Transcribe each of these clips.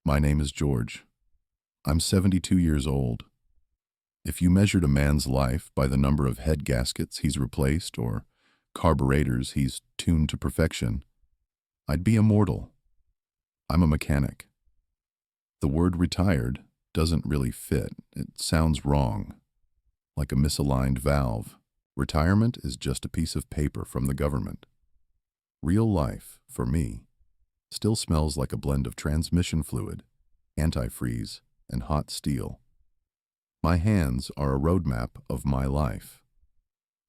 My name is George. I'm 72 years old. If you measured a man's life by the number of head gaskets he's replaced or carburetors he's tuned to perfection, I'd be immortal. I'm a mechanic. The word retired doesn't really fit. It sounds wrong, like a misaligned valve. Retirement is just a piece of paper from the government. Real life, for me, still smells like a blend of transmission fluid, antifreeze, and hot steel. My hands are a roadmap of my life.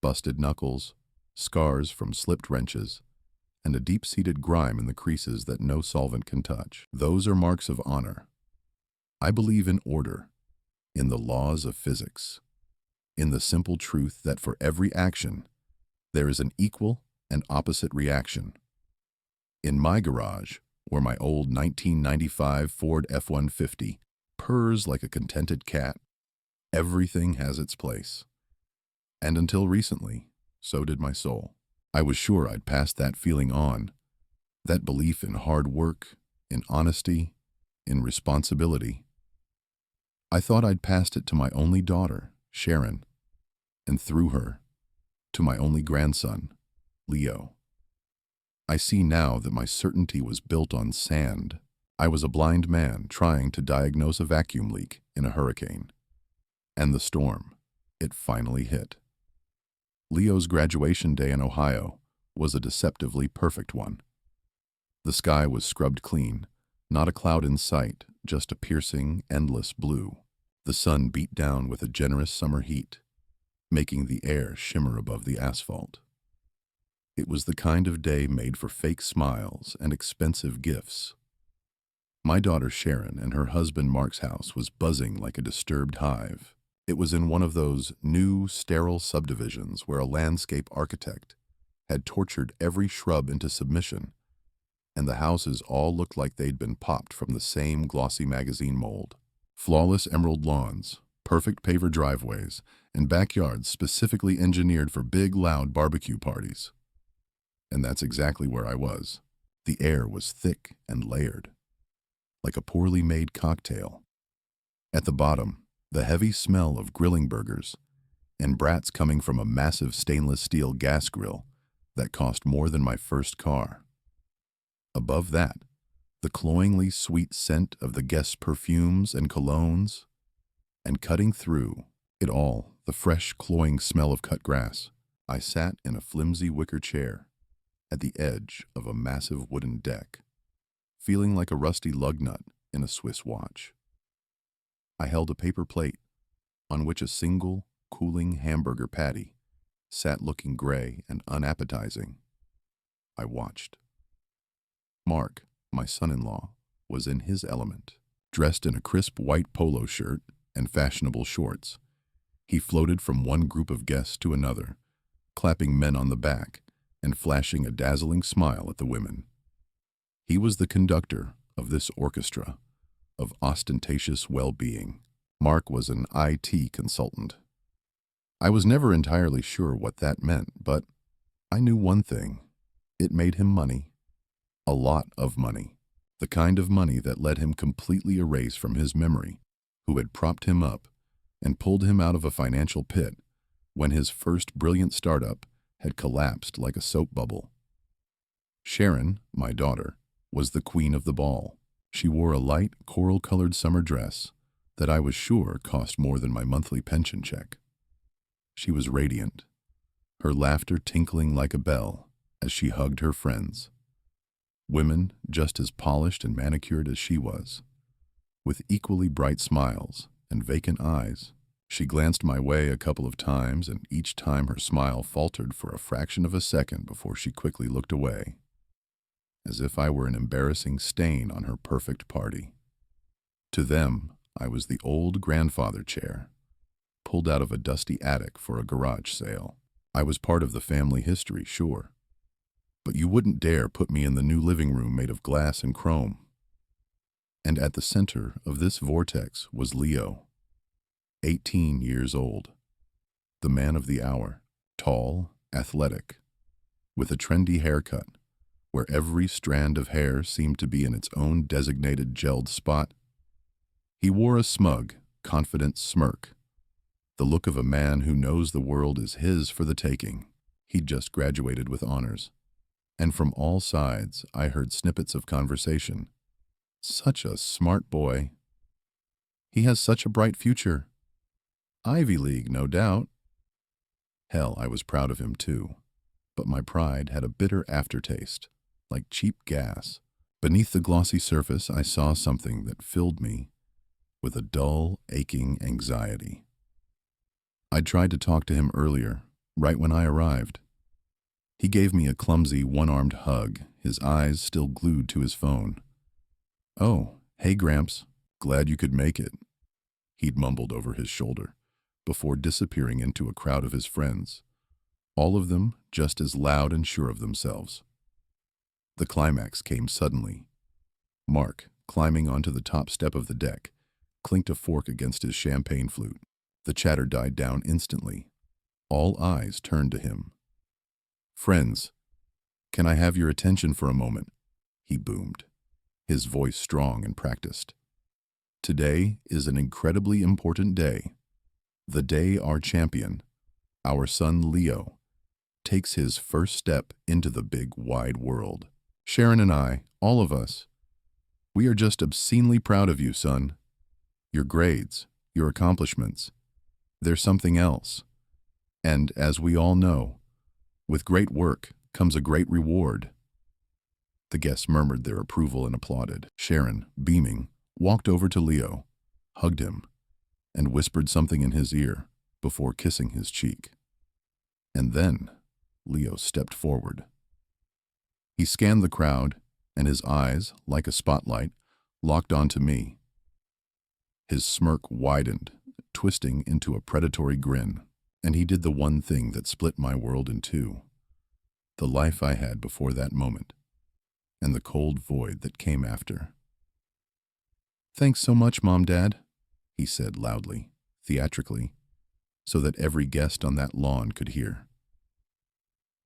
Busted knuckles, scars from slipped wrenches, and a deep-seated grime in the creases that no solvent can touch. Those are marks of honor. I believe in order, in the laws of physics, in the simple truth that for every action, there is an equal and opposite reaction. In my garage, where my old 1995 Ford F-150 purrs like a contented cat, everything has its place. And until recently, so did my soul. I was sure I'd passed that feeling on, that belief in hard work, in honesty, in responsibility. I thought I'd passed it to my only daughter, Sharon, and through her, to my only grandson, Leo. I see now that my certainty was built on sand. I was a blind man trying to diagnose a vacuum leak in a hurricane. And the storm, it finally hit. Leo's graduation day in Ohio was a deceptively perfect one. The sky was scrubbed clean, not a cloud in sight, just a piercing, endless blue. The sun beat down with a generous summer heat, making the air shimmer above the asphalt. It was the kind of day made for fake smiles and expensive gifts. My daughter Sharon and her husband Mark's house was buzzing like a disturbed hive. It was in one of those new, sterile subdivisions where a landscape architect had tortured every shrub into submission, and the houses all looked like they'd been popped from the same glossy magazine mold. Flawless emerald lawns, perfect paver driveways, and backyards specifically engineered for big, loud barbecue parties. And that's exactly where I was. The air was thick and layered, like a poorly made cocktail. At the bottom, the heavy smell of grilling burgers and brats coming from a massive stainless steel gas grill that cost more than my first car. Above that, the cloyingly sweet scent of the guests' perfumes and colognes, and cutting through it all, the fresh, cloying smell of cut grass. I sat in a flimsy wicker chair at the edge of a massive wooden deck, feeling like a rusty lug nut in a Swiss watch. I held a paper plate on which a single, cooling hamburger patty sat looking gray and unappetizing. I watched. Mark, my son-in-law, was in his element. Dressed in a crisp white polo shirt and fashionable shorts, he floated from one group of guests to another, clapping men on the back and flashing a dazzling smile at the women. He was the conductor of this orchestra of ostentatious well-being. Mark was an IT consultant. I was never entirely sure what that meant, but I knew one thing. It made him money. A lot of money. The kind of money that let him completely erase from his memory who had propped him up and pulled him out of a financial pit when his first brilliant startup had collapsed like a soap bubble. Sharon, my daughter, was the queen of the ball. She wore a light, coral-colored summer dress that I was sure cost more than my monthly pension check. She was radiant, her laughter tinkling like a bell as she hugged her friends. Women just as polished and manicured as she was, with equally bright smiles and vacant eyes. She glanced my way a couple of times, and each time her smile faltered for a fraction of a second before she quickly looked away, as if I were an embarrassing stain on her perfect party. To them, I was the old grandfather chair, pulled out of a dusty attic for a garage sale. I was part of the family history, sure, but you wouldn't dare put me in the new living room made of glass and chrome. And at the center of this vortex was Leo, 18 years old, the man of the hour, tall, athletic, with a trendy haircut, where every strand of hair seemed to be in its own designated gelled spot. He wore a smug, confident smirk, the look of a man who knows the world is his for the taking. He'd just graduated with honors, and from all sides I heard snippets of conversation. Such a smart boy. He has such a bright future. Ivy League, no doubt. Hell, I was proud of him too, but my pride had a bitter aftertaste, like cheap gas. Beneath the glossy surface, I saw something that filled me with a dull, aching anxiety. I'd tried to talk to him earlier, right when I arrived. He gave me a clumsy, one-armed hug, his eyes still glued to his phone. "Oh, hey Gramps, glad you could make it," he'd mumbled over his shoulder, before disappearing into a crowd of his friends, all of them just as loud and sure of themselves. The climax came suddenly. Mark, climbing onto the top step of the deck, clinked a fork against his champagne flute. The chatter died down instantly. All eyes turned to him. "Friends, can I have your attention for a moment?" he boomed, his voice strong and practiced. "Today is an incredibly important day. The day our champion, our son Leo, takes his first step into the big wide world. Sharon and I, all of us, we are just obscenely proud of you, son. Your grades, your accomplishments, they're something else. And as we all know, with great work comes a great reward." The guests murmured their approval and applauded. Sharon, beaming, walked over to Leo, hugged him, and whispered something in his ear before kissing his cheek. And then Leo stepped forward. He scanned the crowd, and his eyes, like a spotlight, locked onto me. His smirk widened, twisting into a predatory grin, and he did the one thing that split my world in two. The life I had before that moment, and the cold void that came after. "Thanks so much, Mom, Dad," he said loudly, theatrically, so that every guest on that lawn could hear.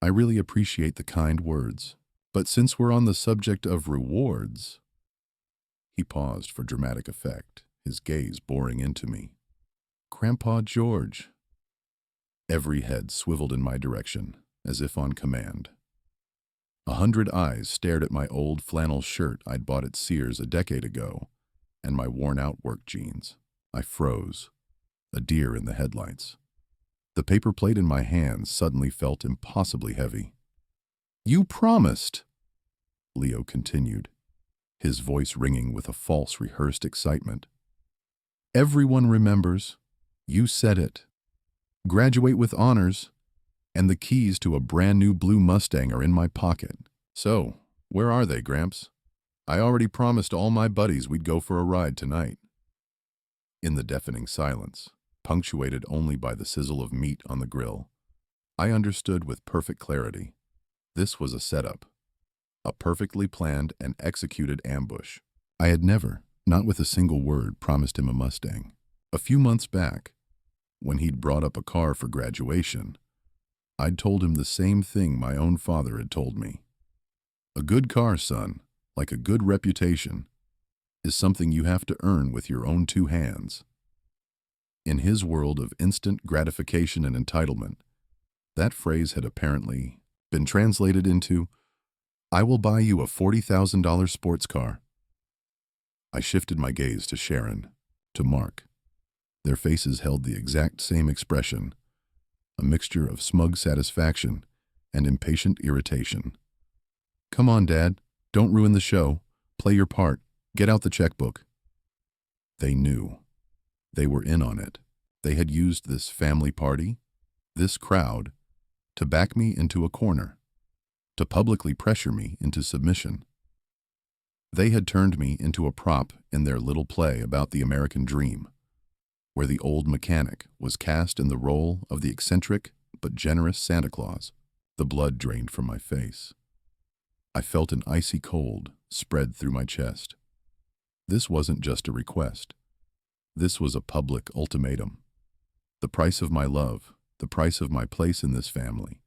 "I really appreciate the kind words, but since we're on the subject of rewards—" He paused for dramatic effect, his gaze boring into me. "Grandpa George." Every head swiveled in my direction, as if on command. 100 eyes stared at my old flannel shirt I'd bought at Sears a decade ago, and my worn-out work jeans. I froze, a deer in the headlights. The paper plate in my hands suddenly felt impossibly heavy. "You promised," Leo continued, his voice ringing with a false rehearsed excitement. "Everyone remembers. You said it. Graduate with honors, and the keys to a brand new blue Mustang are in my pocket. So, where are they, Gramps? I already promised all my buddies we'd go for a ride tonight." In the deafening silence, punctuated only by the sizzle of meat on the grill, I understood with perfect clarity. This was a setup, a perfectly planned and executed ambush. I had never, not with a single word, promised him a Mustang. A few months back, when he'd brought up a car for graduation, I'd told him the same thing my own father had told me. "A good car, son, like a good reputation, is something you have to earn with your own two hands." In his world of instant gratification and entitlement, that phrase had apparently been translated into, "I will buy you a $40,000 sports car." I shifted my gaze to Sharon, to Mark. Their faces held the exact same expression, a mixture of smug satisfaction and impatient irritation. "Come on, Dad, don't ruin the show. Play your part. Get out the checkbook." They knew. They were in on it. They had used this family party, this crowd, to back me into a corner, to publicly pressure me into submission. They had turned me into a prop in their little play about the American dream, where the old mechanic was cast in the role of the eccentric but generous Santa Claus. The blood drained from my face. I felt an icy cold spread through my chest. This wasn't just a request. This was a public ultimatum. The price of my love, the price of my place in this family,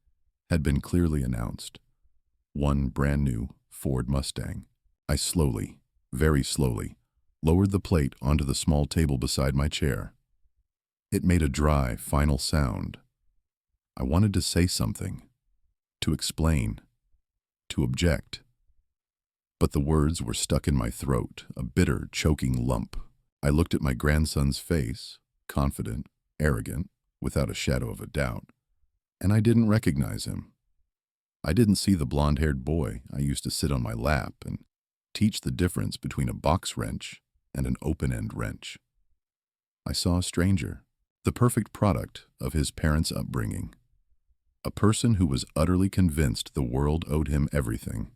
had been clearly announced. one brand new Ford Mustang. I slowly, very slowly, lowered the plate onto the small table beside my chair. It made a dry, final sound. I wanted to say something, to explain, to object. But the words were stuck in my throat, a bitter, choking lump. I looked at my grandson's face, confident, arrogant, without a shadow of a doubt, and I didn't recognize him. I didn't see the blonde-haired boy I used to sit on my lap and teach the difference between a box wrench and an open-end wrench. I saw a stranger, the perfect product of his parents' upbringing, a person who was utterly convinced the world owed him everything.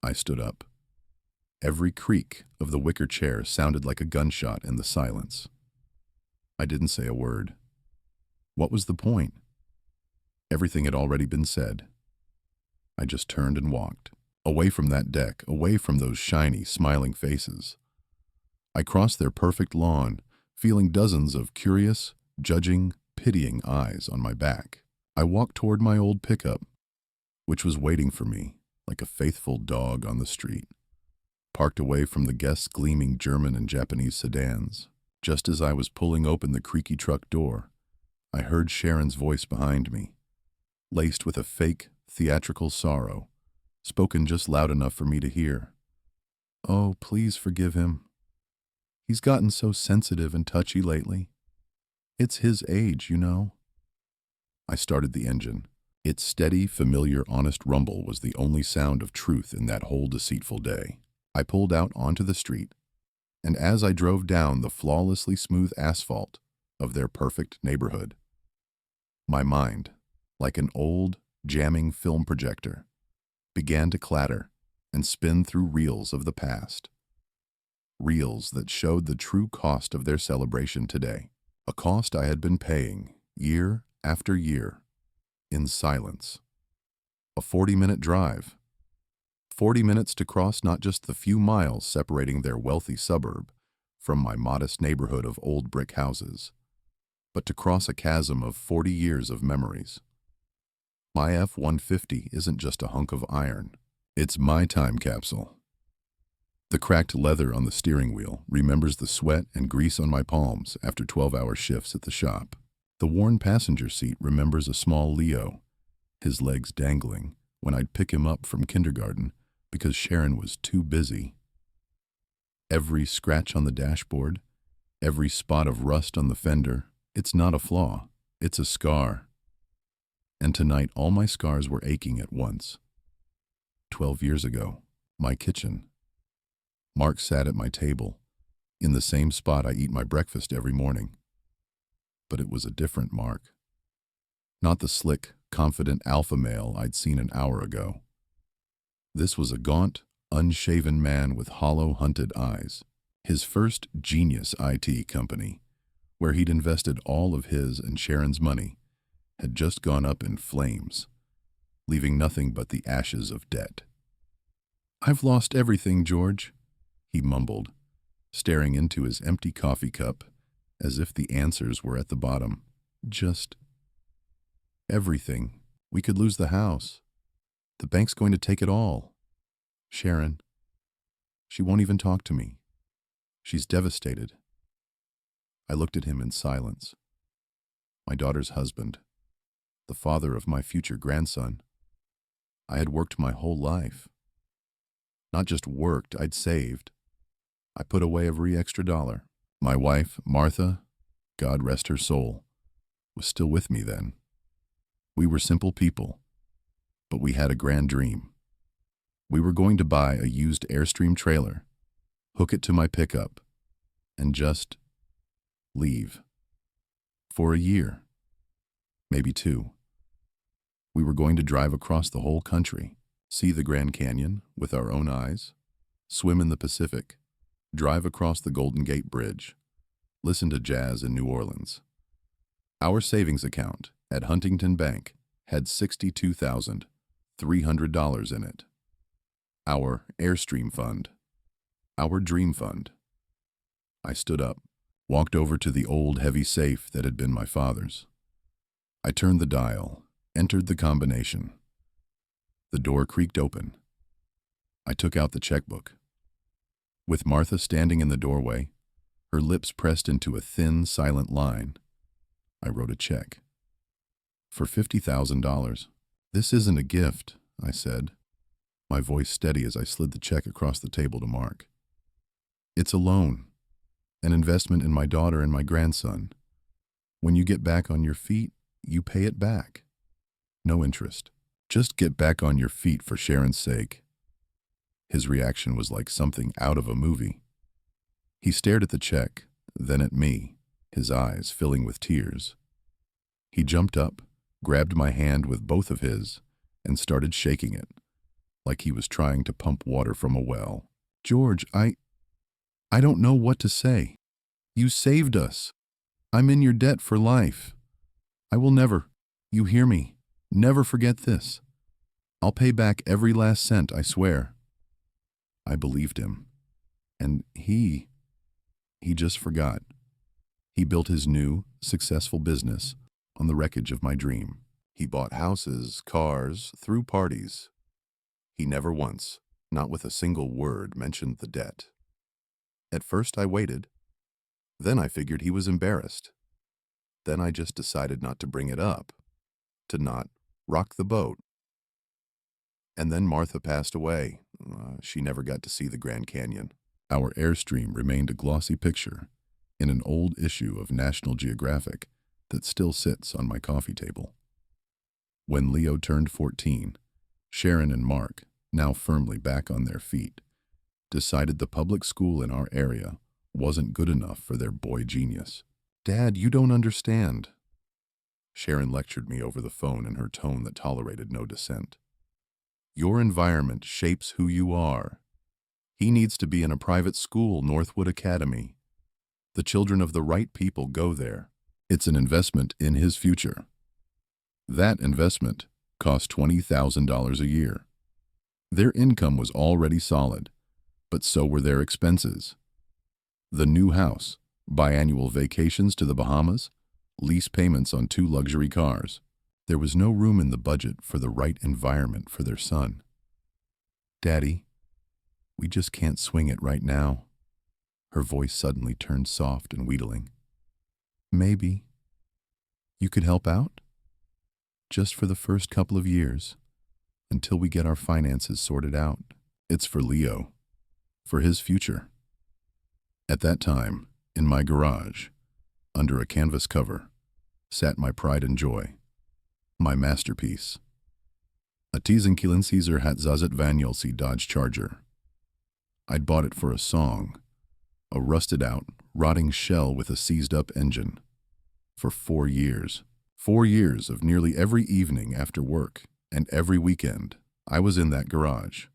I stood up. Every creak of the wicker chair sounded like a gunshot in the silence. I didn't say a word. What was the point? Everything had already been said. I just turned and walked, away from that deck, away from those shiny, smiling faces. I crossed their perfect lawn, feeling dozens of curious, judging, pitying eyes on my back. I walked toward my old pickup, which was waiting for me like a faithful dog on the street, parked away from the guests' gleaming German and Japanese sedans. Just as I was pulling open the creaky truck door, I heard Sharon's voice behind me, laced with a fake, theatrical sorrow, spoken just loud enough for me to hear. "Oh, please forgive him. He's gotten so sensitive and touchy lately. It's his age, you know." I started the engine. Its steady, familiar, honest rumble was the only sound of truth in that whole deceitful day. I pulled out onto the street, and as I drove down the flawlessly smooth asphalt of their perfect neighborhood, my mind, like an old, jamming film projector, began to clatter and spin through reels of the past. Reels that showed the true cost of their celebration today, a cost I had been paying year after year, in silence. A 40-minute drive. 40 minutes to cross not just the few miles separating their wealthy suburb from my modest neighborhood of old brick houses, but to cross a chasm of 40 years of memories. My F-150 isn't just a hunk of iron. It's my time capsule. The cracked leather on the steering wheel remembers the sweat and grease on my palms after 12-hour shifts at the shop. The worn passenger seat remembers a small Leo, his legs dangling, when I'd pick him up from kindergarten because Sharon was too busy. Every scratch on the dashboard, every spot of rust on the fender, it's not a flaw, it's a scar. And tonight all my scars were aching at once. 12 years ago, my kitchen. Mark sat at my table, in the same spot I eat my breakfast every morning. But it was a different Mark. Not the slick, confident alpha male I'd seen an hour ago. This was a gaunt, unshaven man with hollow, hunted eyes. His first genius IT company, where he'd invested all of his and Sharon's money, had just gone up in flames, leaving nothing but the ashes of debt. "I've lost everything, George," he mumbled, staring into his empty coffee cup as if the answers were at the bottom. "Just everything. We could lose the house. The bank's going to take it all. Sharon, she won't even talk to me. She's devastated." I looked at him in silence. My daughter's husband, the father of my future grandson. I had worked my whole life. Not just worked, I'd saved. I put away every extra dollar. My wife, Martha, God rest her soul, was still with me then. We were simple people, but we had a grand dream. We were going to buy a used Airstream trailer, hook it to my pickup, and just leave. For a year, maybe 2. We were going to drive across the whole country, see the Grand Canyon with our own eyes, swim in the Pacific, drive across the Golden Gate Bridge, listen to jazz in New Orleans. Our savings account at Huntington Bank had $62,300 in it. Our Airstream fund. Our dream fund. I stood up, walked over to the old heavy safe that had been my father's. I turned the dial, entered the combination. The door creaked open. I took out the checkbook. With Martha standing in the doorway, her lips pressed into a thin, silent line, I wrote a check. For $50,000. This isn't a gift, I said, my voice steady as I slid the check across the table to Mark. It's a loan, an investment in my daughter and my grandson. When you get back on your feet, you pay it back. No interest. Just get back on your feet for Sharon's sake. His reaction was like something out of a movie. He stared at the check, then at me, his eyes filling with tears. He jumped up, grabbed my hand with both of his, and started shaking it, like he was trying to pump water from a well. George, I don't know what to say. You saved us. I'm in your debt for life. I will never, you hear me, never forget this. I'll pay back every last cent, I swear. I believed him. And he just forgot. He built his new, successful business on the wreckage of my dream. He bought houses, cars, threw parties. He never once, not with a single word, mentioned the debt. At first I waited. Then I figured he was embarrassed. Then I just decided not to bring it up, to not rock the boat. And then Martha passed away. She never got to see the Grand Canyon. Our Airstream remained a glossy picture in an old issue of National Geographic that still sits on my coffee table. When Leo turned 14, Sharon and Mark, now firmly back on their feet, decided the public school in our area wasn't good enough for their boy genius. Dad, you don't understand. Sharon lectured me over the phone in her tone that tolerated no dissent. Your environment shapes who you are. He needs to be in a private school, Northwood Academy. The children of the right people go there. It's an investment in his future. That investment cost $20,000 a year. Their income was already solid, but so were their expenses. The new house, biannual vacations to the Bahamas, lease payments on 2 luxury cars. There was no room in the budget for the right environment for their son. Daddy, we just can't swing it right now. Her voice suddenly turned soft and wheedling. Maybe you could help out? Just for the first couple of years, until we get our finances sorted out. It's for Leo, for his future. At that time, in my garage, under a canvas cover, sat my pride and joy, my masterpiece. A Teasenkielen Caesar Hatzazet Vanyolsi Dodge Charger. I'd bought it for a song, a rusted-out, rotting shell with a seized-up engine. For 4 years. 4 years of nearly every evening after work and every weekend, I was in that garage.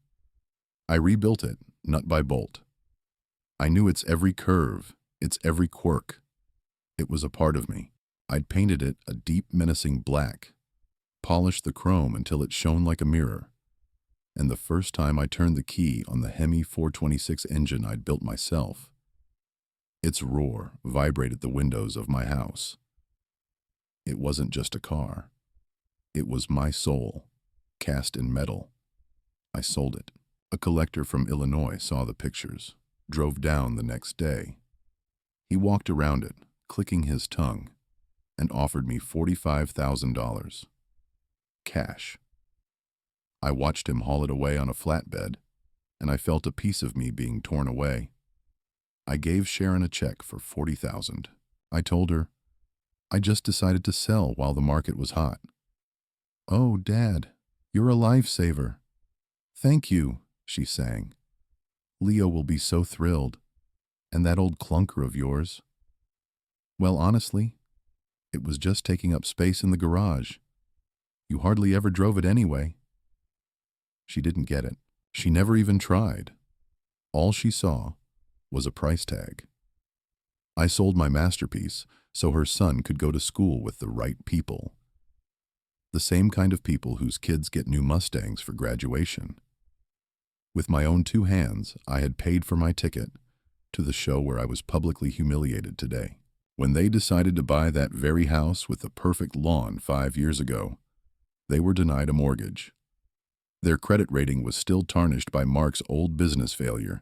I rebuilt it, nut by bolt. I knew its every curve, its every quirk. It was a part of me. I'd painted it a deep, menacing black, polished the chrome until it shone like a mirror. And the first time I turned the key on the Hemi 426 engine I'd built myself, its roar vibrated the windows of my house. It wasn't just a car. It was my soul, cast in metal. I sold it. A collector from Illinois saw the pictures, drove down the next day. He walked around it, clicking his tongue, and offered me $45,000. Cash. I watched him haul it away on a flatbed, and I felt a piece of me being torn away. I gave Sharon a check for $40,000. I told her, I just decided to sell while the market was hot. Oh, Dad, you're a lifesaver. Thank you, she sang. Leo will be so thrilled. And that old clunker of yours? Well, honestly, it was just taking up space in the garage. You hardly ever drove it anyway. She didn't get it. She never even tried. All she saw was a price tag. I sold my masterpiece so her son could go to school with the right people. The same kind of people whose kids get new Mustangs for graduation. With my own 2 hands, I had paid for my ticket to the show where I was publicly humiliated today. When they decided to buy that very house with the perfect lawn 5 years ago, they were denied a mortgage. Their credit rating was still tarnished by Mark's old business failure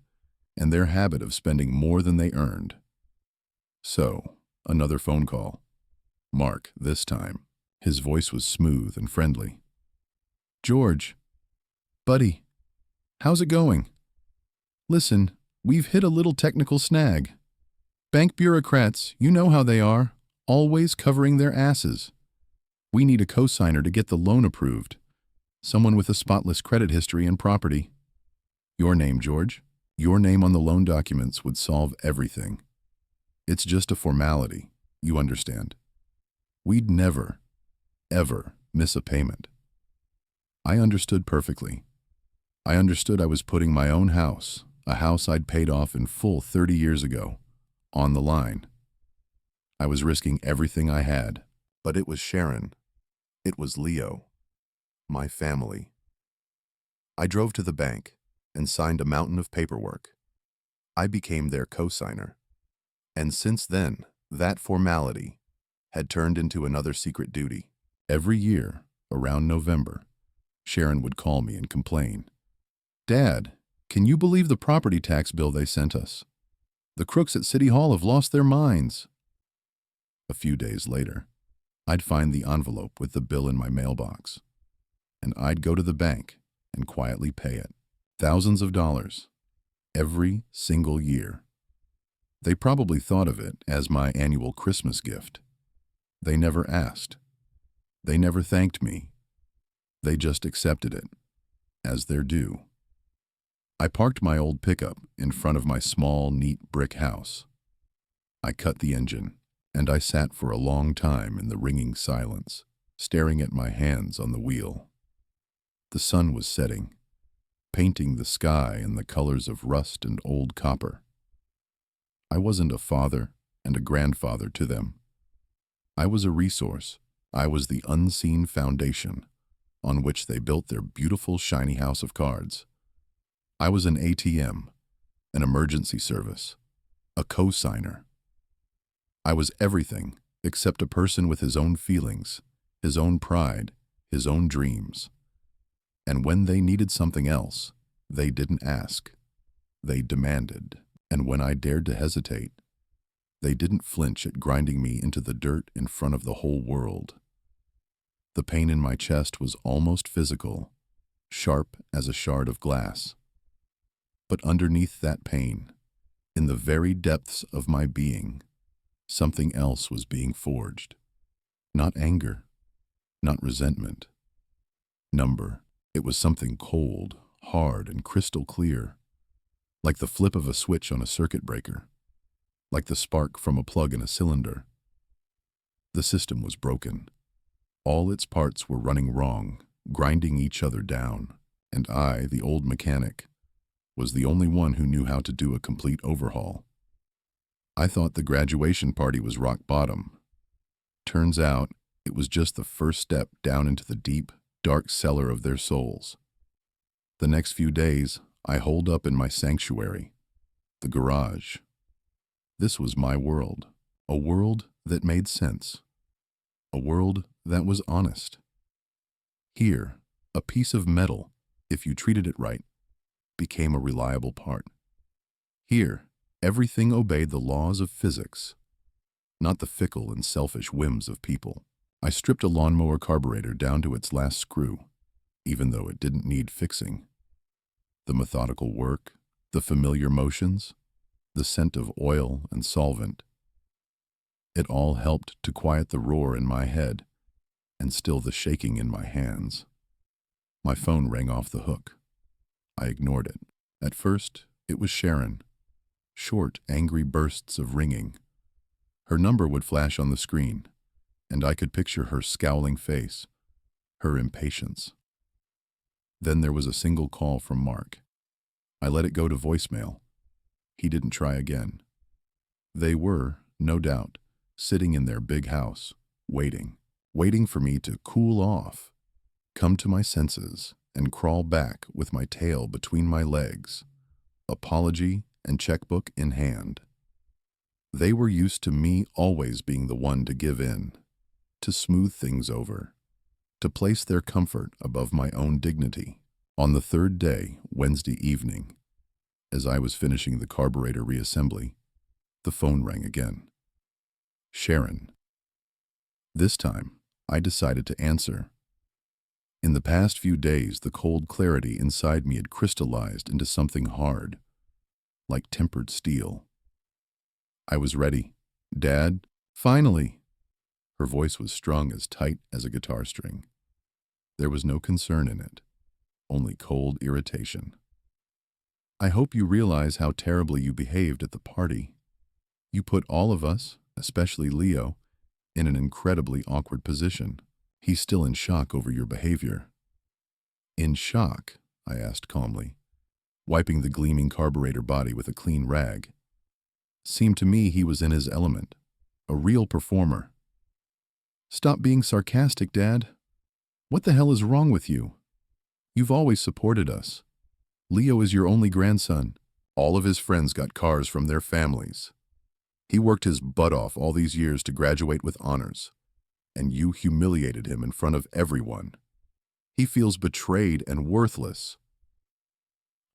and their habit of spending more than they earned. So, another phone call. Mark, this time. His voice was smooth and friendly. "George, buddy, how's it going? Listen, we've hit a little technical snag. Bank bureaucrats, you know how they are, always covering their asses. We need a cosigner to get the loan approved. Someone with a spotless credit history and property. Your name, George. Your name on the loan documents would solve everything. It's just a formality, you understand. We'd never, ever miss a payment." I understood perfectly. I understood I was putting my own house, a house I'd paid off in full 30 years ago, on the line. I was risking everything I had, but it was Sharon. It was Leo. My family. I drove to the bank and signed a mountain of paperwork. I became their cosigner. And since then, that formality had turned into another secret duty. Every year, around November, Sharon would call me and complain. "Dad, can you believe the property tax bill they sent us? The crooks at City Hall have lost their minds." A few days later, I'd find the envelope with the bill in my mailbox, and I'd go to the bank and quietly pay it. Thousands of dollars, every single year. They probably thought of it as my annual Christmas gift. They never asked. They never thanked me. They just accepted it, as their due. I parked my old pickup in front of my small, neat brick house. I cut the engine, and I sat for a long time in the ringing silence, staring at my hands on the wheel. The sun was setting, painting the sky in the colors of rust and old copper. I wasn't a father and a grandfather to them. I was a resource. I was the unseen foundation on which they built their beautiful, shiny house of cards. I was an ATM, an emergency service, a cosigner. I was everything except a person with his own feelings, his own pride, his own dreams. And when they needed something else, they didn't ask. They demanded. And when I dared to hesitate, they didn't flinch at grinding me into the dirt in front of the whole world. The pain in my chest was almost physical, sharp as a shard of glass. But underneath that pain, in the very depths of my being, something else was being forged. Not anger, not resentment. Number. It was something cold, hard, and crystal clear, like the flip of a switch on a circuit breaker, like the spark from a plug in a cylinder. The system was broken. All its parts were running wrong, grinding each other down, and I, the old mechanic, was the only one who knew how to do a complete overhaul. I thought the graduation party was rock bottom. Turns out, it was just the first step down into the deep, dark cellar of their souls. The next few days, I holed up in my sanctuary, the garage. This was my world, a world that made sense, a world that was honest. Here, a piece of metal, if you treated it right, became a reliable part. Here, everything obeyed the laws of physics, not the fickle and selfish whims of people. I stripped a lawnmower carburetor down to its last screw, even though it didn't need fixing. The methodical work, the familiar motions, the scent of oil and solvent. It all helped to quiet the roar in my head and still the shaking in my hands. My phone rang off the hook. I ignored it. At first, it was Sharon. Short, angry bursts of ringing. Her number would flash on the screen, and I could picture her scowling face, her impatience. Then there was a single call from Mark. I let it go to voicemail. He didn't try again. They were, no doubt, sitting in their big house, waiting for me to cool off, come to my senses, and crawl back with my tail between my legs, apology and checkbook in hand. They were used to me always being the one to give in, to smooth things over, to place their comfort above my own dignity. On the third day, Wednesday evening, as I was finishing the carburetor reassembly, the phone rang again. Sharon. This time, I decided to answer. In the past few days, the cold clarity inside me had crystallized into something hard, like tempered steel. I was ready. Dad, finally. Her voice was strung as tight as a guitar string. There was no concern in it, only cold irritation. I hope you realize how terribly you behaved at the party. You put all of us, especially Leo, in an incredibly awkward position. He's still in shock over your behavior. In shock? I asked calmly, wiping the gleaming carburetor body with a clean rag. Seemed to me he was in his element, a real performer. Stop being sarcastic, Dad. What the hell is wrong with you? You've always supported us. Leo is your only grandson. All of his friends got cars from their families. He worked his butt off all these years to graduate with honors, and you humiliated him in front of everyone. He feels betrayed and worthless.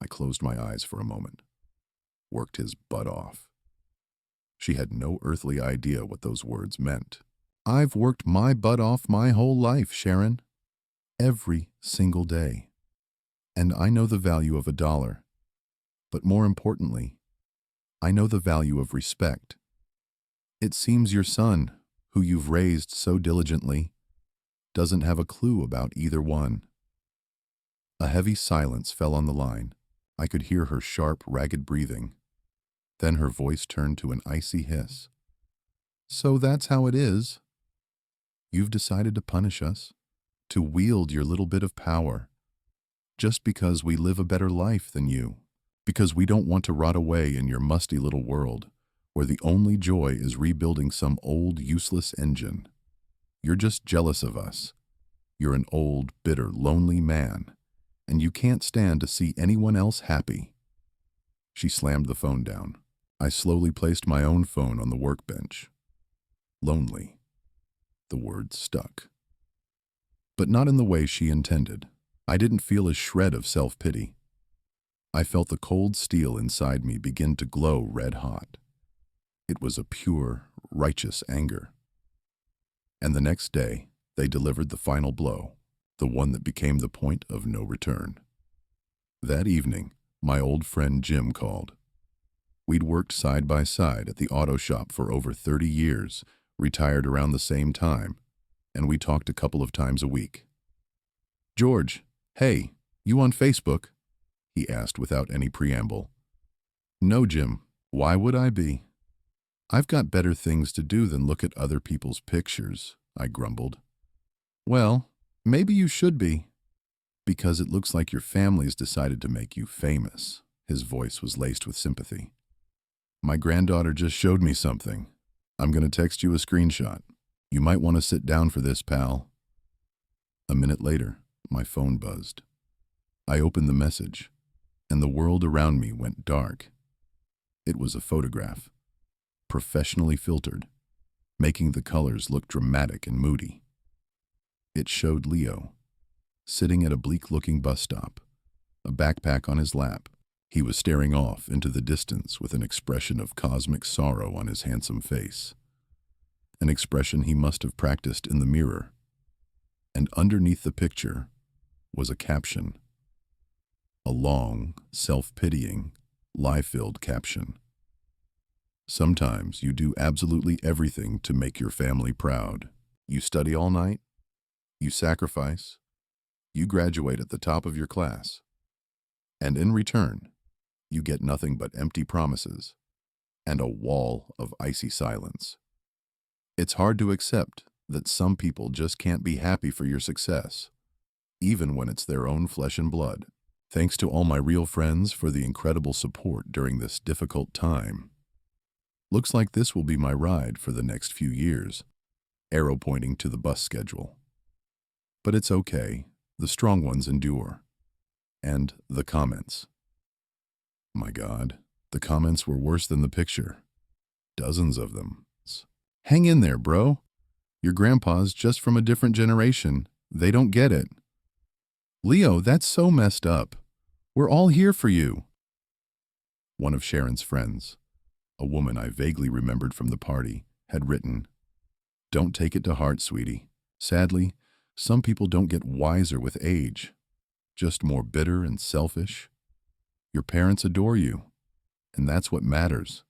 I closed my eyes for a moment. Worked his butt off. She had no earthly idea what those words meant. I've worked my butt off my whole life, Sharon. Every single day. And I know the value of $1. But more importantly, I know the value of respect. It seems your son, who you've raised so diligently, doesn't have a clue about either one. A heavy silence fell on the line. I could hear her sharp, ragged breathing. Then her voice turned to an icy hiss. So that's how it is. You've decided to punish us, to wield your little bit of power, just because we live a better life than you, because we don't want to rot away in your musty little world, where the only joy is rebuilding some old, useless engine. You're just jealous of us. You're an old, bitter, lonely man, and you can't stand to see anyone else happy. She slammed the phone down. I slowly placed my own phone on the workbench. Lonely. The word stuck. But not in the way she intended. I didn't feel a shred of self-pity. I felt the cold steel inside me begin to glow red-hot. It was a pure, righteous anger. And the next day, they delivered the final blow, the one that became the point of no return. That evening, my old friend Jim called. We'd worked side by side at the auto shop for over 30 years, retired around the same time, and we talked a couple of times a week. George, hey, you on Facebook? He asked without any preamble. No, Jim, why would I be? I've got better things to do than look at other people's pictures, I grumbled. Well, maybe you should be. Because it looks like your family's decided to make you famous. His voice was laced with sympathy. My granddaughter just showed me something. I'm going to text you a screenshot. You might want to sit down for this, pal. A minute later, my phone buzzed. I opened the message, and the world around me went dark. It was a photograph, professionally filtered, making the colors look dramatic and moody. It showed Leo, sitting at a bleak-looking bus stop, a backpack on his lap. He was staring off into the distance with an expression of cosmic sorrow on his handsome face, an expression he must have practiced in the mirror. And underneath the picture was a caption, a long, self-pitying, lie-filled caption. Sometimes you do absolutely everything to make your family proud. You study all night, you sacrifice, you graduate at the top of your class, and in return, you get nothing but empty promises and a wall of icy silence. It's hard to accept that some people just can't be happy for your success, even when it's their own flesh and blood. Thanks to all my real friends for the incredible support during this difficult time. Looks like this will be my ride for the next few years, arrow pointing to the bus schedule. But it's okay, the strong ones endure. And the comments. My God, the comments were worse than the picture. Dozens of them. Hang in there, bro. Your grandpa's just from a different generation. They don't get it. Leo, that's so messed up. We're all here for you. One of Sharon's friends, a woman I vaguely remembered from the party, had written, "Don't take it to heart, sweetie. Sadly, some people don't get wiser with age, just more bitter and selfish. Your parents adore you, and that's what matters."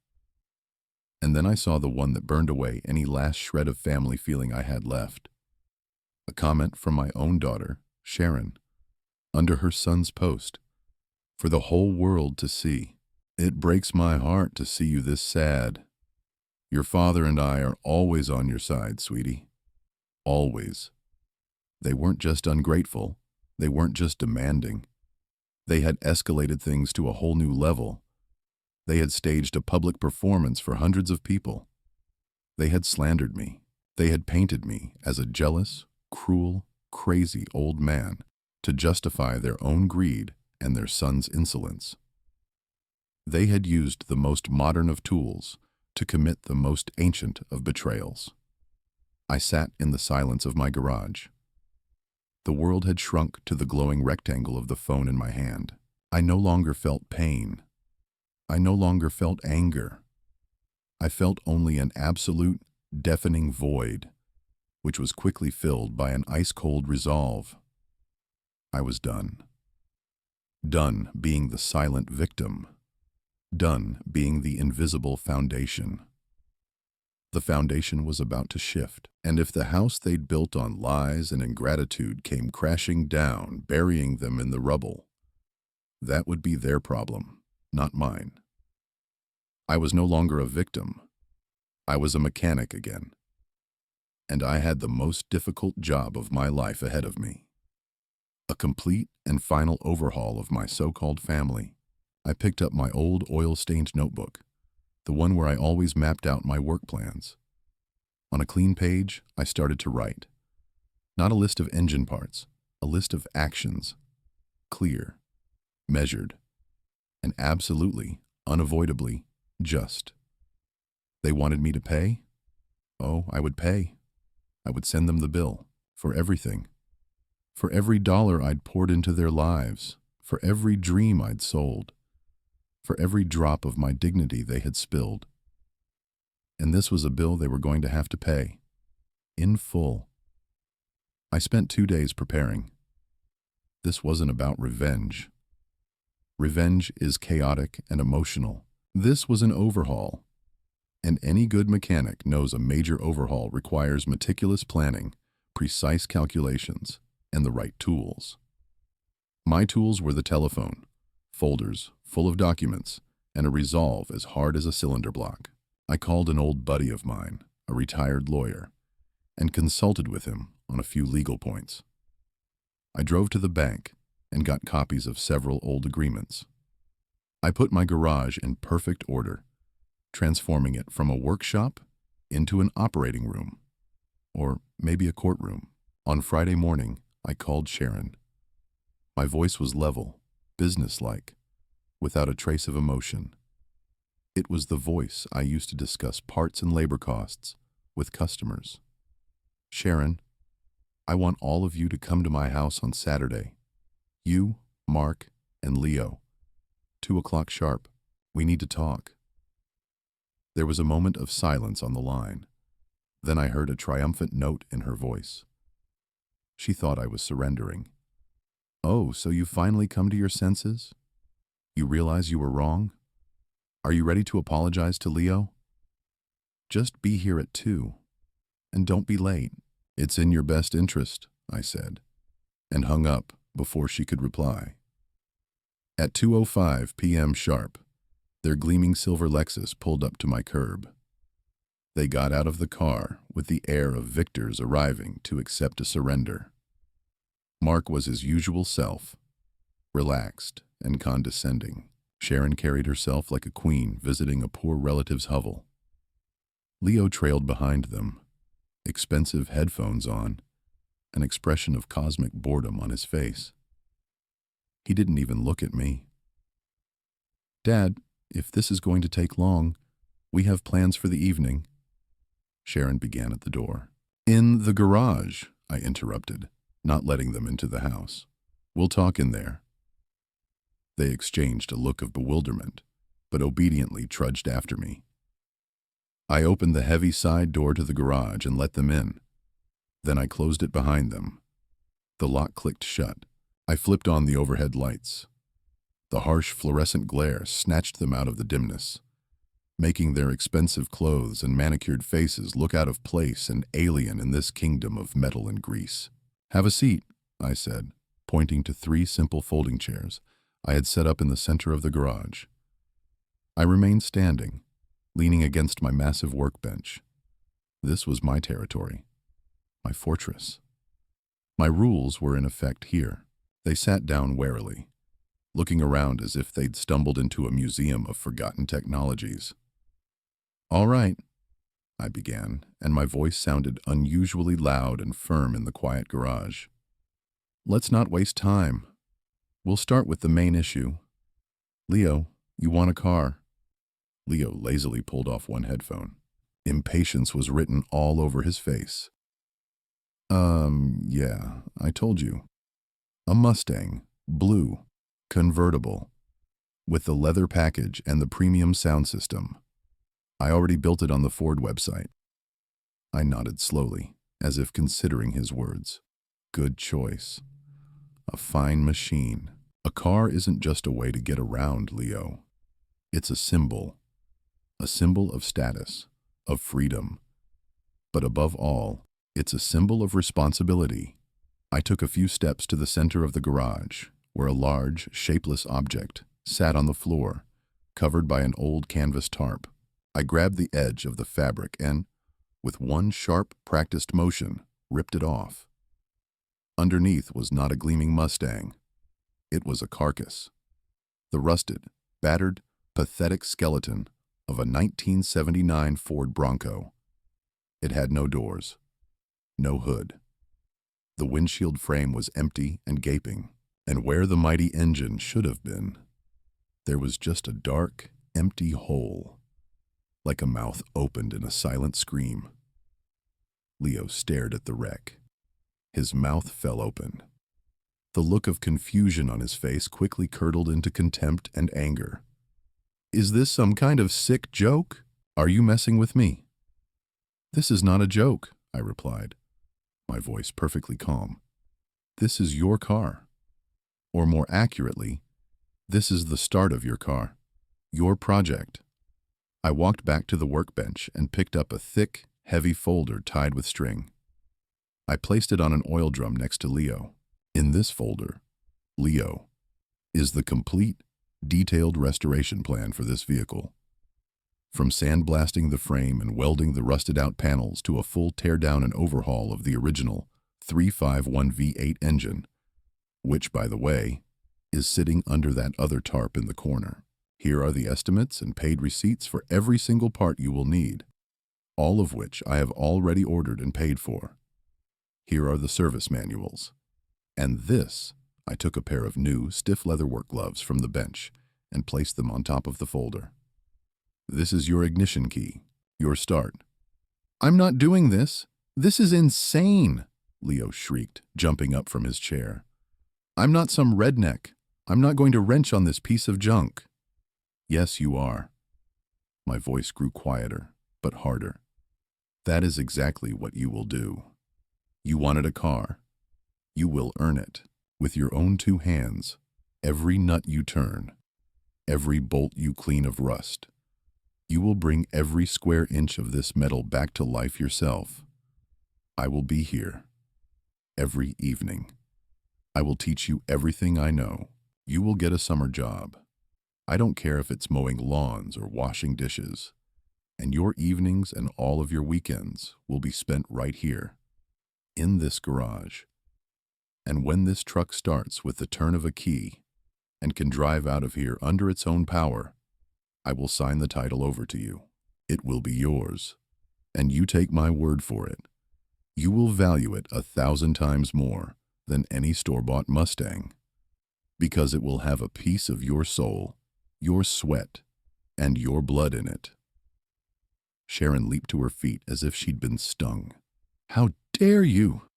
And then I saw the one that burned away any last shred of family feeling I had left. A comment from my own daughter, Sharon, under her son's post, for the whole world to see. "It breaks my heart to see you this sad. Your father and I are always on your side, sweetie. Always." They weren't just ungrateful. They weren't just demanding. They had escalated things to a whole new level. They had staged a public performance for hundreds of people. They had slandered me. They had painted me as a jealous, cruel, crazy old man to justify their own greed and their son's insolence. They had used the most modern of tools to commit the most ancient of betrayals. I sat in the silence of my garage. The world had shrunk to the glowing rectangle of the phone in my hand. I no longer felt pain. I no longer felt anger. I felt only an absolute, deafening void, which was quickly filled by an ice-cold resolve. I was done. Done being the silent victim. Done being the invisible foundation. The foundation was about to shift, and if the house they'd built on lies and ingratitude came crashing down, burying them in the rubble, that would be their problem, not mine. I was no longer a victim. I was a mechanic again. And I had the most difficult job of my life ahead of me. A complete and final overhaul of my so-called family. I picked up my old oil-stained notebook, the one where I always mapped out my work plans. On a clean page, I started to write. Not a list of engine parts, a list of actions. Clear, measured, and absolutely, unavoidably, just. They wanted me to pay? Oh, I would pay. I would send them the bill, for everything. For every dollar I'd poured into their lives, for every dream I'd sold, for every drop of my dignity they had spilled. And this was a bill they were going to have to pay, in full. I spent 2 days preparing. This wasn't about revenge. Revenge is chaotic and emotional. This was an overhaul. And any good mechanic knows a major overhaul requires meticulous planning, precise calculations, and the right tools. My tools were the telephone, folders full of documents, and a resolve as hard as a cylinder block. I called an old buddy of mine, a retired lawyer, and consulted with him on a few legal points. I drove to the bank and got copies of several old agreements. I put my garage in perfect order, transforming it from a workshop into an operating room, or maybe a courtroom. On Friday morning, I called Sharon. My voice was level, businesslike, without a trace of emotion. It was the voice I used to discuss parts and labor costs with customers. "Sharon, I want all of you to come to my house on Saturday. You, Mark, and Leo. 2 o'clock sharp. We need to talk." There was a moment of silence on the line. Then I heard a triumphant note in her voice. She thought I was surrendering. "Oh, so you finally come to your senses? You realize you were wrong? Are you ready to apologize to Leo? Just be here at 2, and don't be late." "It's in your best interest," I said, and hung up before she could reply. At 2:05 p.m. sharp, their gleaming silver Lexus pulled up to my curb. They got out of the car with the air of victors arriving to accept a surrender. Mark was his usual self, relaxed and condescending. Sharon carried herself like a queen visiting a poor relative's hovel. Leo trailed behind them, expensive headphones on, an expression of cosmic boredom on his face. He didn't even look at me. "Dad, if this is going to take long, we have plans for the evening." Sharon began at the door. "In the garage," I interrupted, not letting them into the house. We'll talk in there." They exchanged a look of bewilderment, but obediently trudged after me. I opened the heavy side door to the garage and let them in. Then I closed it behind them. The lock clicked shut. I flipped on the overhead lights. The harsh fluorescent glare snatched them out of the dimness, making their expensive clothes and manicured faces look out of place and alien in this kingdom of metal and grease. "Have a seat," I said, pointing to 3 simple folding chairs I had set up in the center of the garage. I remained standing, leaning against my massive workbench. This was my territory, my fortress. My rules were in effect here. They sat down warily, looking around as if they'd stumbled into a museum of forgotten technologies. "All right," I began, and my voice sounded unusually loud and firm in the quiet garage. "Let's not waste time. We'll start with the main issue. Leo, you want a car?" Leo lazily pulled off one headphone. Impatience was written all over his face. Yeah, I told you. A Mustang, blue, convertible, with the leather package and the premium sound system. I already built it on the Ford website." I nodded slowly, as if considering his words. Good choice. A fine machine. A car isn't just a way to get around, Leo. It's a symbol of status, of freedom. But above all, it's a symbol of responsibility. I took a few steps to the center of the garage, where a large, shapeless object sat on the floor, covered by an old canvas tarp. I grabbed the edge of the fabric and, with one sharp, practiced motion, ripped it off. Underneath was not a gleaming Mustang. It was a carcass. The rusted, battered, pathetic skeleton of a 1979 Ford Bronco. It had no doors, no hood. The windshield frame was empty and gaping, and where the mighty engine should have been, there was just a dark, empty hole, like a mouth opened in a silent scream. Leo stared at the wreck. His mouth fell open. The look of confusion on his face quickly curdled into contempt and anger. "Is this some kind of sick joke? Are you messing with me?" "This is not a joke," I replied, my voice perfectly calm. "This is your car. Or more accurately, this is the start of your car, your project." I walked back to the workbench and picked up a thick, heavy folder tied with string. I placed it on an oil drum next to Leo. In this folder, Leo, is the complete, detailed restoration plan for this vehicle. From sandblasting the frame and welding the rusted-out panels to a full teardown and overhaul of the original 351 V8 engine, which, by the way, is sitting under that other tarp in the corner. Here are the estimates and paid receipts for every single part you will need, all of which I have already ordered and paid for. Here are the service manuals. And this, I took a pair of new, stiff leather work gloves from the bench and placed them on top of the folder. This is your ignition key, your start. "I'm not doing this. This is insane," Leo shrieked, jumping up from his chair. "I'm not some redneck. I'm not going to wrench on this piece of junk." "Yes, you are." My voice grew quieter, but harder. "That is exactly what you will do. You wanted a car. You will earn it, with your own 2 hands, every nut you turn, every bolt you clean of rust. You will bring every square inch of this metal back to life yourself. I will be here, every evening. I will teach you everything I know. You will get a summer job. I don't care if it's mowing lawns or washing dishes. And your evenings and all of your weekends will be spent right here, in this garage. And when this truck starts with the turn of a key and can drive out of here under its own power, I will sign the title over to you. It will be yours. And you take my word for it. You will value it 1,000 times more than any store-bought Mustang, because it will have a piece of your soul, your sweat, and your blood in it." Sharon leaped to her feet as if she'd been stung. "How dare you?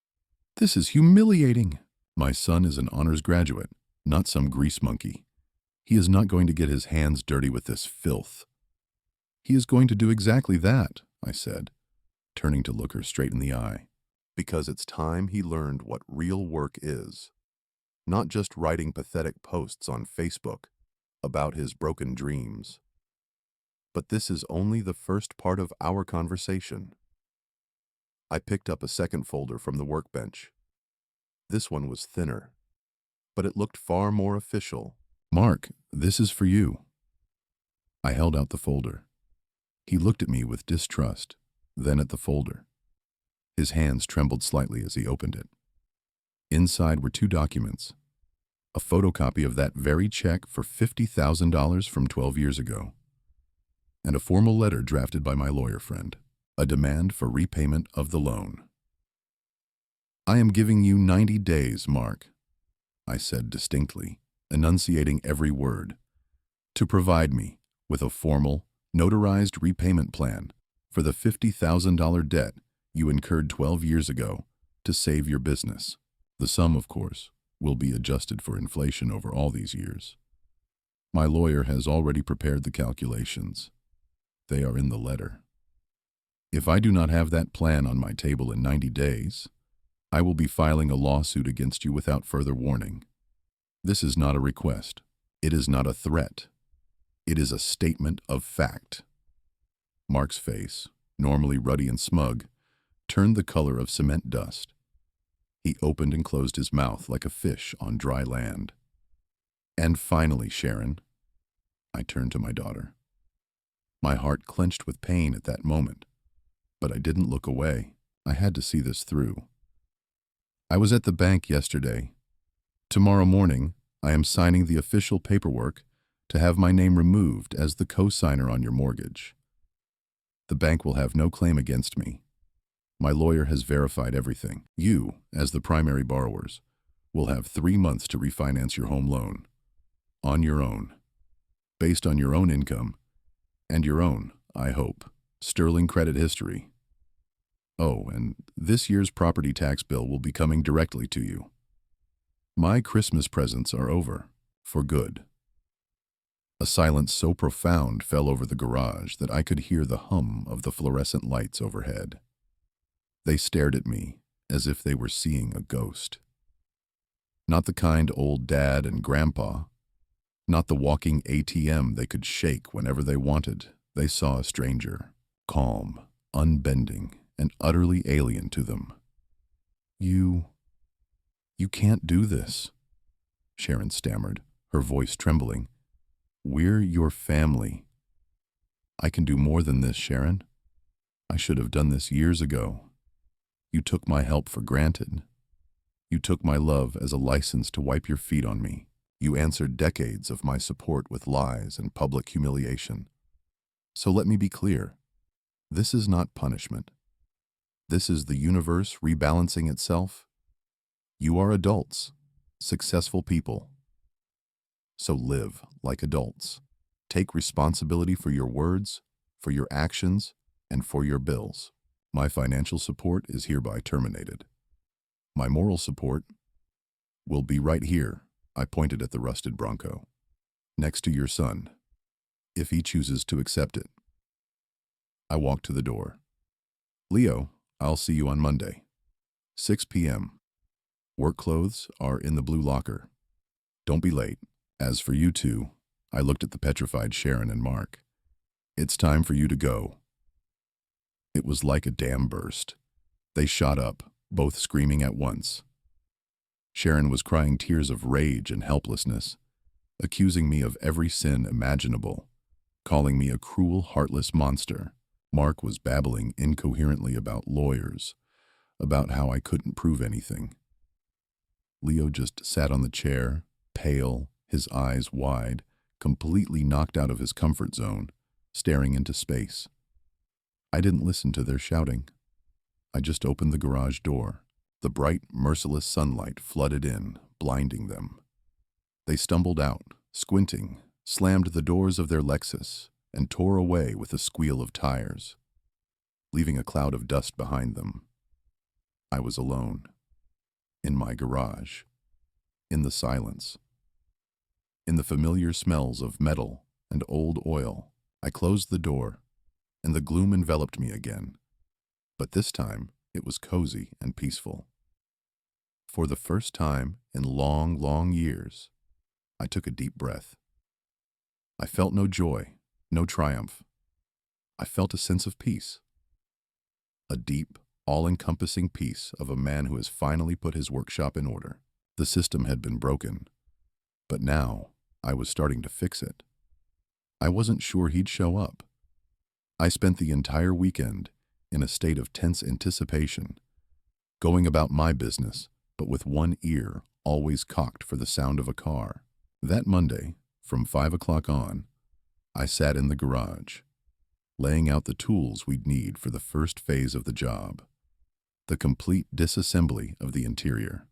This is humiliating." My son is an honors graduate, not some grease monkey. He is not going to get his hands dirty with this filth. He is going to do exactly that, I said, turning to look her straight in the eye. Because it's time he learned what real work is. Not just writing pathetic posts on Facebook about his broken dreams. But this is only the first part of our conversation. I picked up a second folder from the workbench. This one was thinner, but it looked far more official. Mark, this is for you. I held out the folder. He looked at me with distrust, then at the folder. His hands trembled slightly as he opened it. Inside were two documents. A photocopy of that very check for $50,000 from 12 years ago, and a formal letter drafted by my lawyer friend, a demand for repayment of the loan. I am giving you 90 days, Mark, I said distinctly, enunciating every word, to provide me with a formal, notarized repayment plan for the $50,000 debt you incurred 12 years ago to save your business. The sum, of course, will be adjusted for inflation over all these years. My lawyer has already prepared the calculations. They are in the letter. If I do not have that plan on my table in 90 days, I will be filing a lawsuit against you without further warning. This is not a request. It is not a threat. It is a statement of fact. Mark's face, normally ruddy and smug, turned the color of cement dust. He opened and closed his mouth like a fish on dry land. And finally, Sharon, I turned to my daughter. My heart clenched with pain at that moment, but I didn't look away. I had to see this through. I was at the bank yesterday. Tomorrow morning, I am signing the official paperwork to have my name removed as the co-signer on your mortgage. The bank will have no claim against me. My lawyer has verified everything. You, as the primary borrowers, will have 3 months to refinance your home loan. On your own. Based on your own income. And your own, I hope, sterling credit history. Oh, and this year's property tax bill will be coming directly to you. My Christmas presents are over, for good. A silence so profound fell over the garage that I could hear the hum of the fluorescent lights overhead. They stared at me as if they were seeing a ghost. Not the kind old dad and grandpa, not the walking ATM they could shake whenever they wanted. They saw a stranger, calm, unbending, and utterly alien to them. You can't do this, Sharon stammered, her voice trembling. We're your family. I can do more than this, Sharon. I should have done this years ago. You took my help for granted. You took my love as a license to wipe your feet on me. You answered decades of my support with lies and public humiliation. So let me be clear. This is not punishment. This is the universe rebalancing itself. You are adults, successful people. So live like adults. Take responsibility for your words, for your actions, and for your bills. My financial support is hereby terminated. My moral support will be right here, I pointed at the rusted Bronco, next to your son, if he chooses to accept it. I walked to the door. Leo, I'll see you on Monday. 6 p.m. Work clothes are in the blue locker. Don't be late. As for you two, I looked at the petrified Sharon and Mark. It's time for you to go. It was like a dam burst. They shot up, both screaming at once. Sharon was crying tears of rage and helplessness, accusing me of every sin imaginable, calling me a cruel, heartless monster. Mark was babbling incoherently about lawyers, about how I couldn't prove anything. Leo just sat on the chair, pale, his eyes wide, completely knocked out of his comfort zone, staring into space. I didn't listen to their shouting. I just opened the garage door. The bright, merciless sunlight flooded in, blinding them. They stumbled out, squinting, slammed the doors of their Lexus, and tore away with a squeal of tires, leaving a cloud of dust behind them. I was alone, in my garage. In the silence, in the familiar smells of metal and old oil, I closed the door, and the gloom enveloped me again. But this time, it was cozy and peaceful. For the first time in long, long years, I took a deep breath. I felt no joy, no triumph. I felt a sense of peace. A deep, all-encompassing peace of a man who has finally put his workshop in order. The system had been broken, but now I was starting to fix it. I wasn't sure he'd show up. I spent the entire weekend in a state of tense anticipation, going about my business, but with one ear always cocked for the sound of a car. That Monday, from 5 o'clock on, I sat in the garage, laying out the tools we'd need for the first phase of the job, the complete disassembly of the interior.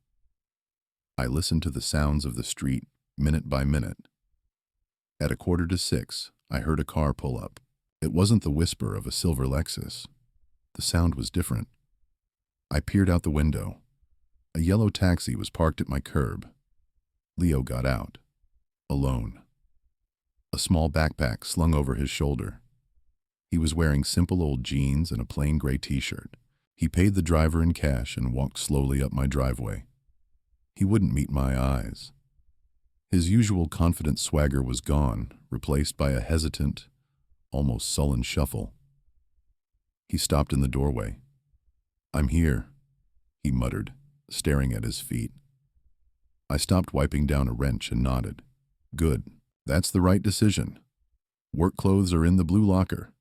I listened to the sounds of the street minute by minute. At 5:45, I heard a car pull up. It wasn't the whisper of a silver Lexus. The sound was different. I peered out the window. A yellow taxi was parked at my curb. Leo got out, alone. A small backpack slung over his shoulder. He was wearing simple old jeans and a plain gray t-shirt. He paid the driver in cash and walked slowly up my driveway. He wouldn't meet my eyes. His usual confident swagger was gone, replaced by a hesitant, almost sullen shuffle. He stopped in the doorway. "I'm here," he muttered, staring at his feet. I stopped wiping down a wrench and nodded. "Good. That's the right decision. Work clothes are in the blue locker.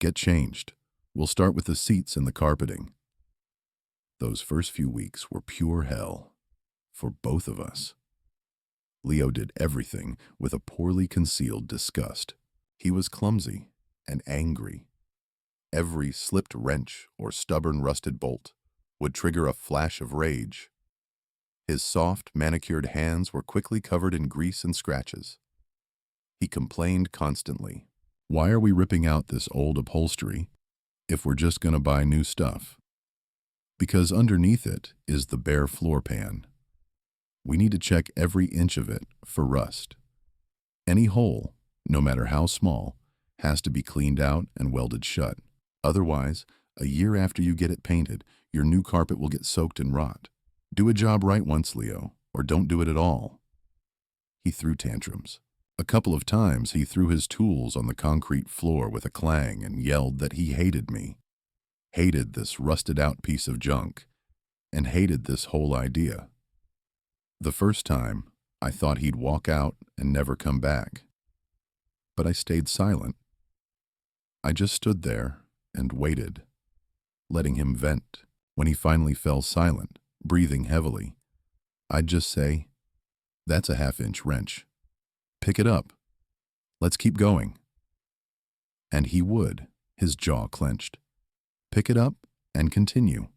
Get changed. We'll start with the seats and the carpeting." Those first few weeks were pure hell. For both of us. Leo did everything with a poorly concealed disgust. He was clumsy and angry. Every slipped wrench or stubborn rusted bolt would trigger a flash of rage. His soft, manicured hands were quickly covered in grease and scratches. He complained constantly. "Why are we ripping out this old upholstery if we're just going to buy new stuff?" Because underneath it is the bare floor pan. We need to check every inch of it for rust. Any hole, no matter how small, has to be cleaned out and welded shut. Otherwise, a year after you get it painted, your new carpet will get soaked and rot. Do a job right once, Leo, or don't do it at all. He threw tantrums. A couple of times he threw his tools on the concrete floor with a clang and yelled that he hated me, hated this rusted-out piece of junk, and hated this whole idea. The first time, I thought he'd walk out and never come back. But I stayed silent. I just stood there and waited, letting him vent. When he finally fell silent, breathing heavily, I'd just say, "That's a half-inch wrench. Pick it up. Let's keep going." And he would, his jaw clenched. Pick it up and continue.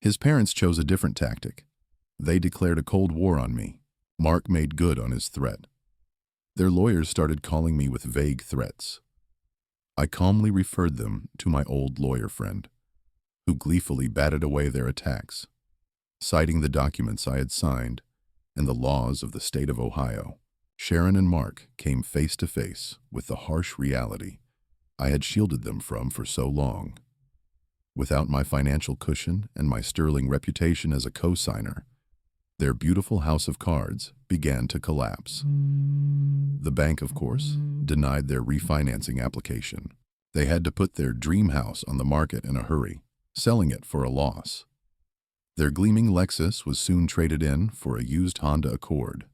His parents chose a different tactic. They declared a cold war on me. Mark made good on his threat. Their lawyers started calling me with vague threats. I calmly referred them to my old lawyer friend, who gleefully batted away their attacks, citing the documents I had signed and the laws of the state of Ohio. Sharon and Mark came face to face with the harsh reality I had shielded them from for so long. Without my financial cushion and my sterling reputation as a co-signer, their beautiful house of cards began to collapse. The bank, of course, denied their refinancing application. They had to put their dream house on the market in a hurry, selling it for a loss. Their gleaming Lexus was soon traded in for a used Honda Accord.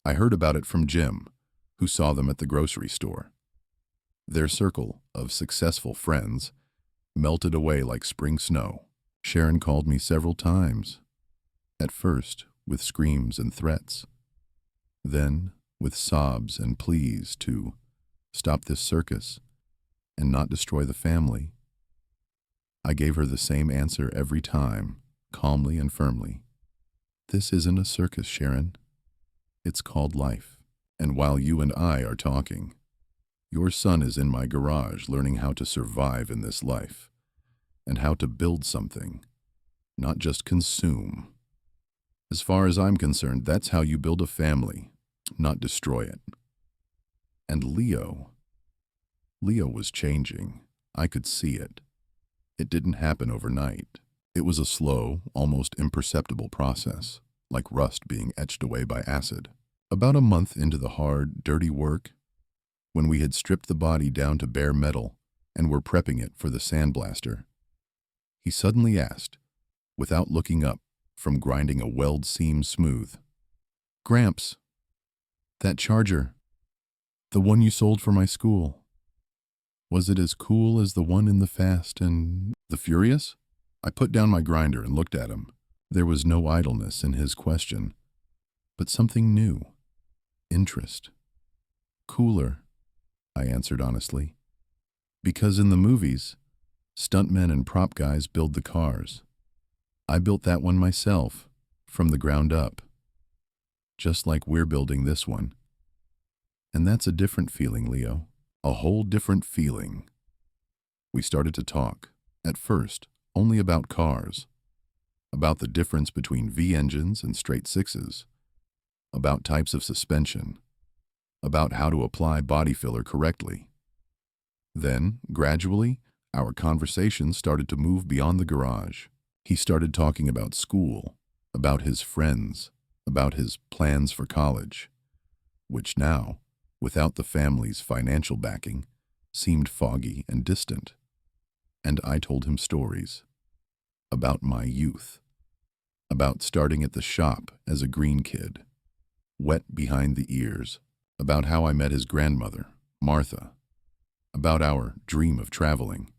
I heard about it from Jim, who saw them at the grocery store. Their circle of successful friends melted away like spring snow. Sharon called me several times, at first with screams and threats, then with sobs and pleas to stop this circus and not destroy the family. I gave her the same answer every time, calmly and firmly. "This isn't a circus, Sharon. It's called life. And while you and I are talking, your son is in my garage learning how to survive in this life and how to build something, not just consume." As far as I'm concerned, that's how you build a family, not destroy it. And Leo was changing. I could see it. It didn't happen overnight. It was a slow, almost imperceptible process, like rust being etched away by acid. About a month into the hard, dirty work, when we had stripped the body down to bare metal and were prepping it for the sandblaster, he suddenly asked, without looking up from grinding a weld seam smooth, "Gramps, that charger, the one you sold for my school, was it as cool as the one in the Fast and the Furious?" I put down my grinder and looked at him. There was no idleness in his question, but something new. Interest. "Cooler," I answered honestly. "Because in the movies, stuntmen and prop guys build the cars. I built that one myself, from the ground up. Just like we're building this one. And that's a different feeling, Leo. A whole different feeling." We started to talk, at first, only about cars. About the difference between V engines and straight sixes. About types of suspension. About how to apply body filler correctly. Then, gradually, our conversation started to move beyond the garage. He started talking about school, about his friends, about his plans for college, which now, without the family's financial backing, seemed foggy and distant. And I told him stories about my youth, about starting at the shop as a green kid, wet behind the ears, about how I met his grandmother, Martha, about our dream of traveling.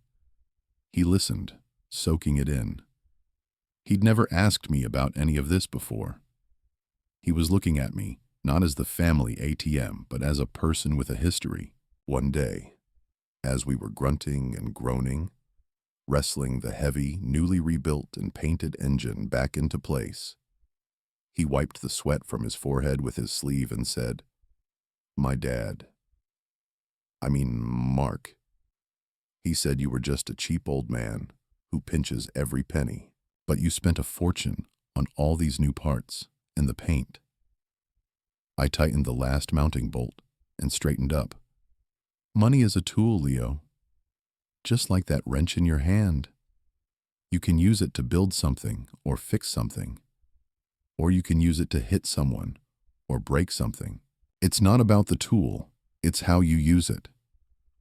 He listened, soaking it in. He'd never asked me about any of this before. He was looking at me, not as the family ATM, but as a person with a history. One day, as we were grunting and groaning, wrestling the heavy, newly rebuilt and painted engine back into place, he wiped the sweat from his forehead with his sleeve and said, "My dad, Mark, he said you were just a cheap old man who pinches every penny, but you spent a fortune on all these new parts and the paint." I tightened the last mounting bolt and straightened up. "Money is a tool, Leo. Just like that wrench in your hand. You can use it to build something or fix something. Or you can use it to hit someone or break something. It's not about the tool, it's how you use it.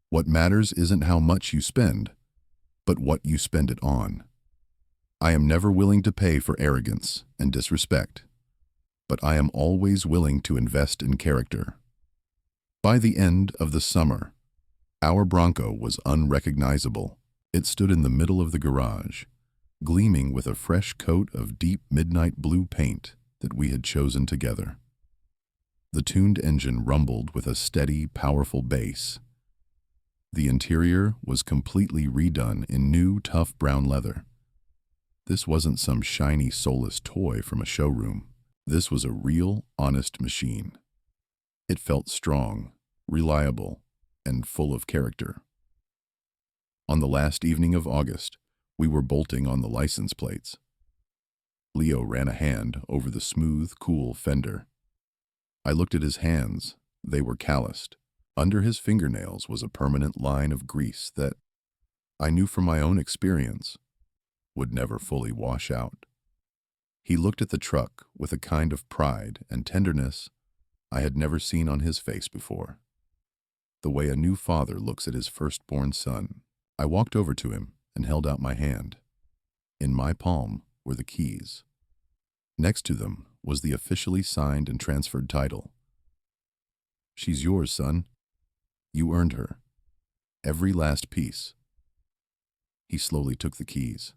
What matters isn't how much you spend, but what you spend it on. I am never willing to pay for arrogance and disrespect, but I am always willing to invest in character." By the end of the summer, our Bronco was unrecognizable. It stood in the middle of the garage, gleaming with a fresh coat of deep midnight blue paint that we had chosen together. The tuned engine rumbled with a steady, powerful bass. The interior was completely redone in new, tough brown leather. This wasn't some shiny, soulless toy from a showroom. This was a real, honest machine. It felt strong, reliable, and full of character. On the last evening of August, we were bolting on the license plates. Leo ran a hand over the smooth, cool fender. I looked at his hands. They were calloused. Under his fingernails was a permanent line of grease that, I knew from my own experience, would never fully wash out. He looked at the truck with a kind of pride and tenderness I had never seen on his face before. The way a new father looks at his firstborn son. I walked over to him and held out my hand. In my palm were the keys. Next to them was the officially signed and transferred title. "She's yours, son. You earned her. Every last piece." He slowly took the keys.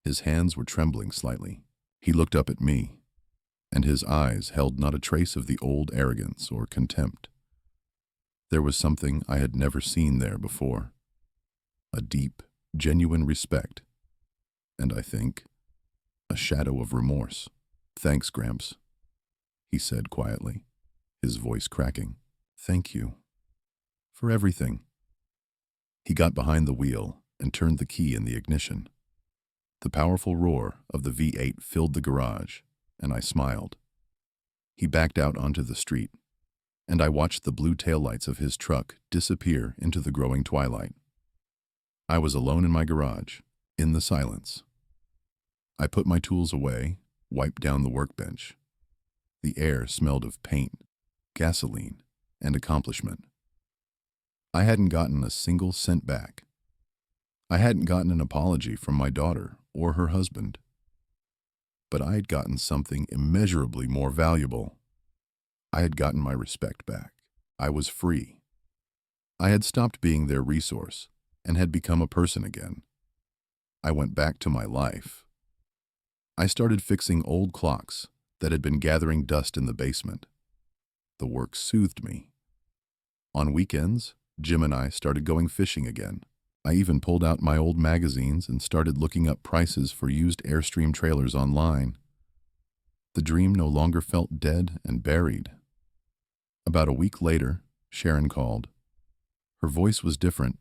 His hands were trembling slightly. He looked up at me, and his eyes held not a trace of the old arrogance or contempt. There was something I had never seen there before. A deep, genuine respect, and I think, a shadow of remorse. "Thanks, Gramps," he said quietly, his voice cracking. "Thank you. For everything." He got behind the wheel and turned the key in the ignition. The powerful roar of the V8 filled the garage. and I smiled. He backed out onto the street, and I watched the blue taillights of his truck disappear into the growing twilight. I was alone in my garage, in the silence. I put my tools away, wiped down the workbench. The air smelled of paint, gasoline, and accomplishment. I hadn't gotten a single cent back. I hadn't gotten an apology from my daughter or her husband. But I had gotten something immeasurably more valuable. I had gotten my respect back. I was free. I had stopped being their resource and had become a person again. I went back to my life. I started fixing old clocks that had been gathering dust in the basement. The work soothed me. On weekends, Jim and I started going fishing again. I even pulled out my old magazines and started looking up prices for used Airstream trailers online. The dream no longer felt dead and buried. About a week later, Sharon called. Her voice was different.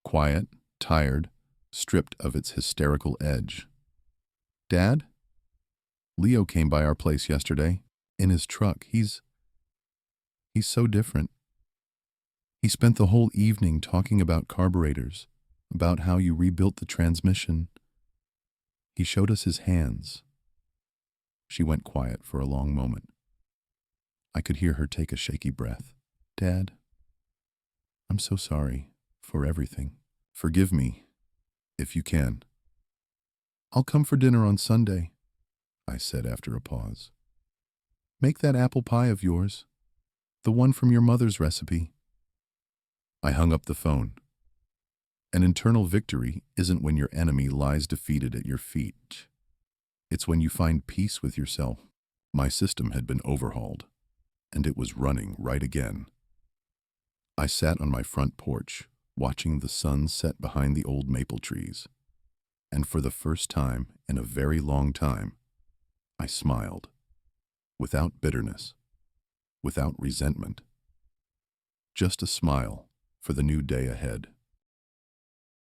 Quiet, tired, stripped of its hysterical edge. "Dad? Leo came by our place yesterday, in his truck. He's so different. He spent the whole evening talking about carburetors, about how you rebuilt the transmission. He showed us his hands." She went quiet for a long moment. I could hear her take a shaky breath. "Dad, I'm so sorry for everything. Forgive me, if you can." "I'll come for dinner on Sunday," I said after a pause. "Make that apple pie of yours, the one from your mother's recipe." I hung up the phone. An internal victory isn't when your enemy lies defeated at your feet. It's when you find peace with yourself. My system had been overhauled, and it was running right again. I sat on my front porch, watching the sun set behind the old maple trees, and for the first time in a very long time, I smiled, without bitterness, without resentment. Just a smile for the new day ahead.